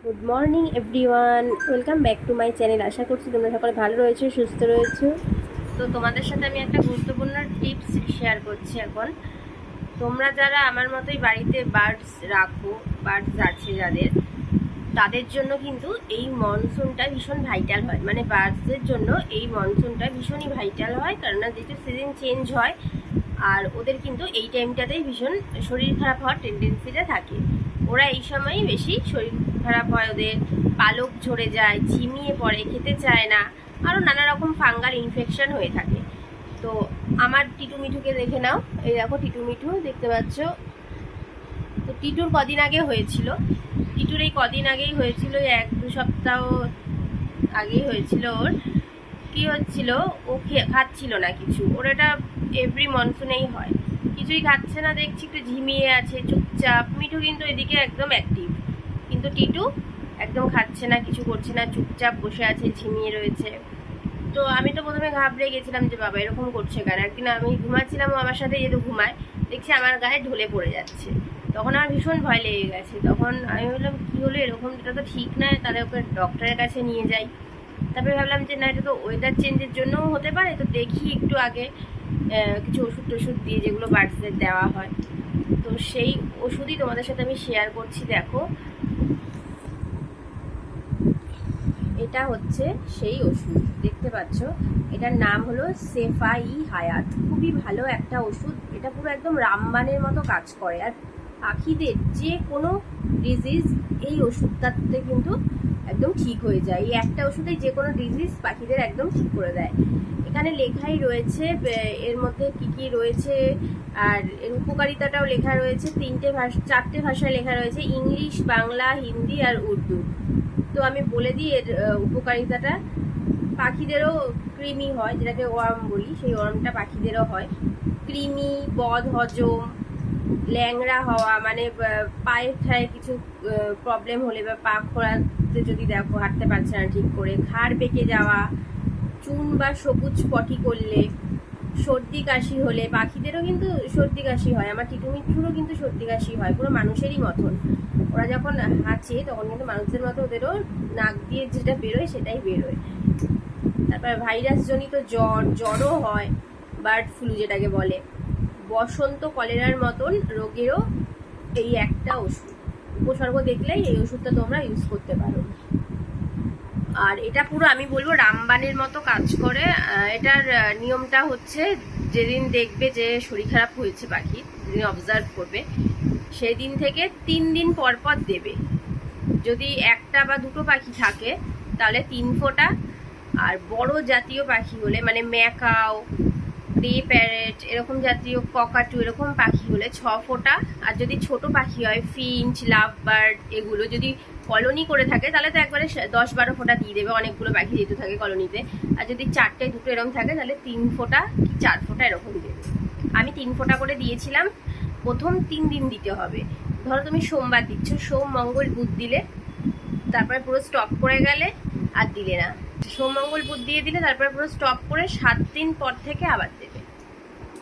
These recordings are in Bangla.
Good morning everyone, welcome back to my channel. আশা করছি তোমরা সকলে ভালো রয়েছো, সুস্থ রয়েছো। তো তোমাদের সাথে আমি একটা গুরুত্বপূর্ণ টিপস শেয়ার করছি এখন। তোমরা যারা আমার মতোই বাড়িতে বার্ডস রাখো, বার্ডস আছে যাদের, তাদের জন্য কিন্তু এই মনসুনটা ভীষণ ভাইটাল হয়। মানে বার্ডসদের জন্য এই মনসুনটা ভীষণই ভাইটাল হয়, কারণ যেহেতু সিজন চেঞ্জ হয় আর ওদের কিন্তু এই টাইমটাতেই ভীষণ শরীর খারাপ হওয়ার টেন্ডেন্সিটা থাকে। ওরা এই সময়ই বেশি শরীর খারাপ হয়, ওদের পালক ঝরে যায়, ঝিমিয়ে পড়ে, খেতে চায় না, আরও নানা রকম ফাঙ্গাল ইনফেকশন হয়ে থাকে। তো আমার টিটু মিঠুকে দেখে নাও, এই দেখো টিটু মিঠু দেখতে পাচ্ছ। তো টিটুর কদিন আগে হয়েছিল, টিটুর এই কদিন আগেই হয়েছিল, 1-2 সপ্তাহ আগেই হয়েছিল। ওর কি হচ্ছিল, ও খাচ্ছিল না কিছু। ওর এটা এভরি মনসুনেই হয়, কিছুই খাচ্ছে না, দেখছি একটু ঝিমিয়ে আছে, চুপচাপ। মিঠু কিন্তু এদিকে একদম অ্যাক্টিভ, কিন্তু টিটু একদম খাচ্ছে না, কিছু করছে না, চুপচাপ বসে আছে, ঝিমিয়ে রয়েছে। তো আমি তো প্রথমে ঘাবড়ে গেছিলাম যে বাবা এরকম করছে কেন। একদিন আমি ঘুমাচ্ছিলাম, ও আমার সাথে যেহেতু ঘুমায়, দেখছি আমার গায়ে ঢলে পড়ে যাচ্ছে। তখন আমার ভীষণ ভয় লেগে গেছে। তখন আমি বললাম কি হলো এরকম, এটা তো ঠিক নয়, তাহলে ওকে ডক্টরের কাছে নিয়ে যাই। তারপরে ভাবলাম যে না, এটা তো ওয়েদার চেঞ্জের জন্যও হতে পারে, তো দেখি একটু আগে কিছু ওষুধ টষুধ দিয়ে যেগুলো বার্ডসদের দেওয়া হয়। তো সেই ওষুধই তোমাদের সাথে আমি শেয়ার করছি। দেখো, এটা হচ্ছে সেই ওষুধ, দেখতে পাচ্ছ, এটার নাম হলো সেফাই হায়াত। খুবই ভালো একটা ওষুধ, এটা পুরো একদম রামবানের মতো কাজ করে। আর পাখিদের যে কোনো ডিজিজ এই ওষুধটাতে কিন্তু একদম ঠিক হয়ে যায়। এই একটা ওষুধেই যে কোনো ডিজিজ পাখিদের একদম ঠিক করে দেয়। এখানে লেখাই রয়েছে এর মধ্যে কি কি রয়েছে, আর এর উপকারিতাটাও লেখা রয়েছে। 4টে ভাষায় লেখা রয়েছে, ইংলিশ, বাংলা, হিন্দি আর উর্দু। তো আমি বলে দিই এর উপকারিতাটা। পাখিদেরও কৃমি হয়, যেটাকে ওয়ার্ম বলি, সেই ওয়ার্মটা পাখিদেরও হয়। কৃমি, বদ হজম, ল্যাংড়া হওয়া, মানে পায়ের ঠায় কিছু প্রবলেম হলে বা পা খোঁড়াতে যদি দেখো হাঁটতে পারছে না ঠিক করে, ঘাড় বেঁকে যাওয়া, চুন বা সবুজ পটি করলে, সর্দি কাশি হলে, পাখিদেরও কিন্তু সর্দি কাশি হয়, আমার টিটুমিঠুরও কিন্তু সর্দি কাশি হয়, পুরো মানুষেরই মতন। ওরা যখন হাঁচে তখন কিন্তু মানুষদের মতো ওদেরও নাক দিয়ে যেটা বেরোয় সেটাই বেরোয়। তারপরে ভাইরাস জনিত জ্বরও হয়, বার্ড ফ্লু যেটাকে বলে, বসন্ত, কলেরার মতন রোগেরও এই একটা ওষুধ। উপসর্গ দেখলেই এই ওষুধটা তোমরা ইউজ করতে পারো। আর এটা পুরো আমি বলবো রামবানের মতো কাজ করে। এটার নিয়মটা হচ্ছে, যেদিন দেখবে যে শরীর খারাপ হয়েছে পাখি, যেদিন অবজার্ভ করবে, সেই দিন থেকে 3 দিন পর পর দেবে। যদি একটা বা দুটো পাখি থাকে তাহলে 3 ফোঁটা, আর বড় জাতীয় পাখি হলে, মানে ম্যাকাও, গ্রে প্যারেট, এরকম জাতীয়, ককাটু, এরকম পাখি হলে 6 ফোঁটা। আর যদি ছোট পাখি হয়, ফিঞ্চ, লাভ বার্ড, এগুলো যদি কলোনি করে থাকে তাহলে তো একবারে 10-12 ফোঁটা দিয়ে দেবে, অনেকগুলো পাখি যেহেতু থাকে কলোনিতে। আর যদি 4টে-2টো এরকম থাকে তাহলে 3 ফোঁটা কি 4 ফোঁটা এরকম দেবে। আমি 3 ফোঁটা করে দিয়েছিলাম। প্রথম 3 দিন দিতে হবে। ধরো তুমি সোমবার দিচ্ছ, সোম, মঙ্গল, বুধ দিলে, তারপরে পুরো স্টপ করে গেলে আর দিলে না। সোম, মঙ্গল, বুধ দিয়ে দিলে, তারপরে পুরো স্টপ করে 7 দিন পর থেকে আবার দেবে।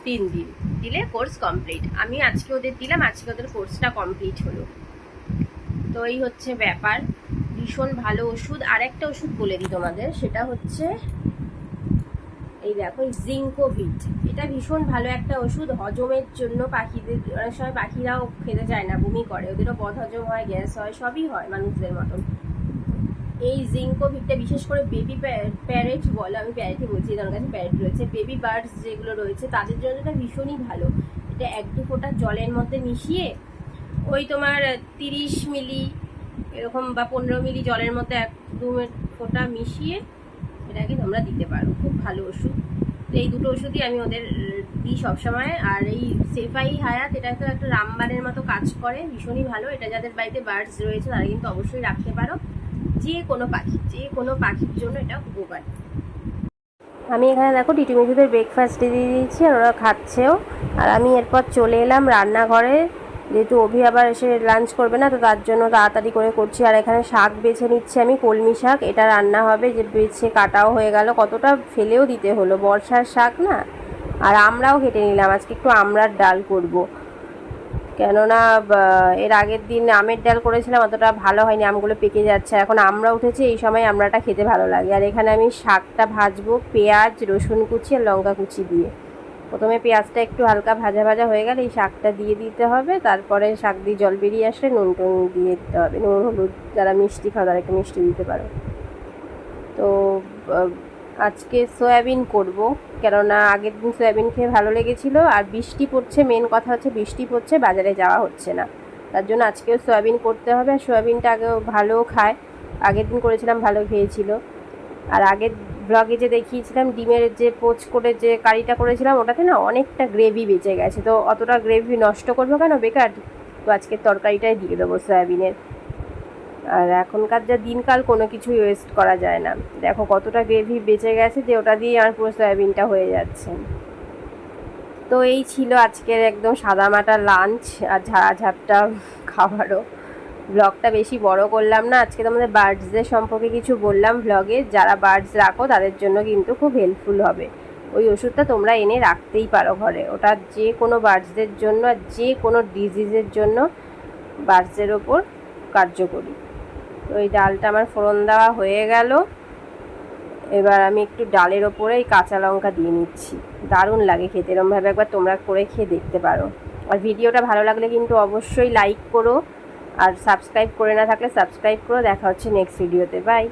3 দিন দিলে কোর্স কমপ্লিট। আমি আজকে ওদের দিলাম, আজকে ওদের কোর্সটা কমপ্লিট হলো। তো এই হচ্ছে ব্যাপার, ভীষণ ভালো ওষুধ। আর একটা ওষুধ বলে দিই তোমাদের, সেটা হচ্ছে এই দেখো, জিঙ্কোভিট। এটা ভীষণ ভালো একটা ওষুধ হজমের জন্য। পাখিদের অনেক সময় পাখিরাও খেতে চায় না, বমি করে, ওদেরও বদ হজম হয়, গ্যাস হয়, সবই হয় মানুষদের মতন। এই জিঙ্কোভিটটা বিশেষ করে বেবি প্যারেট বলে, আমি প্যারেটই বলছি, আমার কাছে প্যারেট রয়েছে, বেবি বার্ডস যেগুলো রয়েছে তাদের জন্য এটা ভীষণই ভালো। এটা 1-2 ফোঁটা জলের মধ্যে মিশিয়ে, ওই তোমার 30 মিলি এরকম বা 15 মিলি জলের মধ্যে 1-2 ফোঁটা মিশিয়ে এটাকে তোমরা দিতে পারো। খুব ভালো ওষুধ। তো এই দুটো ওষুধই আমি ওদের দিই সবসময়। আর এই সেফাই হায়াত, এটা তো একটা রামবানের মতো কাজ করে, ভীষণই ভালো। এটা যাদের বাড়িতে বার্ডস রয়েছে তারা কিন্তু অবশ্যই রাখতে পারো। যে কোনো পাখির জন্য এটা উপকারী। আমি এখানে দেখো টিটিমিঠুদের ব্রেকফাস্ট দিয়ে দিয়েছি, আর ওরা খাচ্ছেও। আর আমি এরপর চলে এলাম রান্নাঘরে, যেহেতু অভি আবার এসে লাঞ্চ করবে না, তো তার জন্য তাড়াতাড়ি করে করছি। আর এখানে শাক বেছে নিচ্ছি আমি, কলমি শাক। এটা রান্না হবে, যে বেছে কাটাও হয়ে গেল, কতটা ফেলেও দিতে হলো, বর্ষার শাক না। আর আমরাও কেটে নিলাম, আজকে একটু আমড়ার ডাল করব। কেননা এর আগের দিন আমের ডাল করেছিলাম, অতটা ভালো হয়নি, আমগুলো পেকে যাচ্ছে। এখন আমরা উঠেছে, এই সময় আমড়াটা খেতে ভালো লাগে। আর এখানে আমি শাকটা ভাজবো পেঁয়াজ, রসুন কুচি আর লঙ্কা কুচি দিয়ে। প্রথমে পেঁয়াজটা একটু হালকা ভাজা ভাজা হয়ে গেলে এই শাকটা দিয়ে দিতে হবে, তারপরে শাক দিয়ে জল বেরিয়ে আসলে নুন টুন দিয়ে দিতে হবে, নুন হলুদ, যারা মিষ্টি খাও তারা একটু মিষ্টি দিতে পারো। তো আজকে সয়াবিন করব, কেননা আগের দিন সয়াবিন খেয়ে ভালো লেগেছিলো। আর বৃষ্টি পড়ছে, মেন কথা হচ্ছে বৃষ্টি পড়ছে, বাজারে যাওয়া হচ্ছে না, তার জন্য আজকেও সয়াবিন করতে হবে। আর সয়াবিনটা আগেও ভালো খায়, আগের দিন করেছিলাম ভালো খেয়েছিল। আর আগের ব্লগে যে দেখিয়েছিলাম ডিমের যে পোচ করে যে কারিটা করেছিলাম, ওটাতে না অনেকটা গ্রেভি বেঁচে গেছে, তো অতটা গ্রেভি নষ্ট করবো কেন, বেকার। তো আজকের তরকারিটাই দিয়ে দেবো সয়াবিনের। আর এখনকার যা দিনকাল, কোনো কিছুই ওয়েস্ট করা যায় না। দেখো কতটা গ্রেভি বেঁচে গেছে, যে ওটা দিয়ে আমার পুরো সয়াবিনটা হয়ে যাচ্ছে। তো এই ছিল আজকের একদম সাদামাটা লাঞ্চ আর ঝাড়া খাবারও। ব্লগটা বেশি বড় করলাম না, আজকে তোমাদের বার্ডসদের সম্পর্কে কিছু বললাম ব্লগে। যারা বার্ডস রাখো তাদের জন্য কিন্তু খুব হেল্পফুল হবে। ওই ওষুধটা তোমরা এনে রাখতেই পারো ঘরে, ওটা যে কোনো বার্ডসদের জন্য আর যে কোনো ডিজিজের জন্য বার্ডসের ওপর কার্যকরী। তো এই ডালটা আমার ফোড়ন দেওয়া হয়ে গেল। এবার আমি একটু ডালের ওপরে এই কাঁচা লঙ্কা দিয়ে নিচ্ছি, দারুণ লাগে খেতে। এরমভাবে একবার তোমরা করে খেয়ে দেখতে পারো। আর ভিডিওটা ভালো লাগলে কিন্তু অবশ্যই লাইক করো, আর সাবস্ক্রাইব করে না থাকলে সাবস্ক্রাইব করো। দেখা হচ্ছে নেক্সট ভিডিওতে, বাই।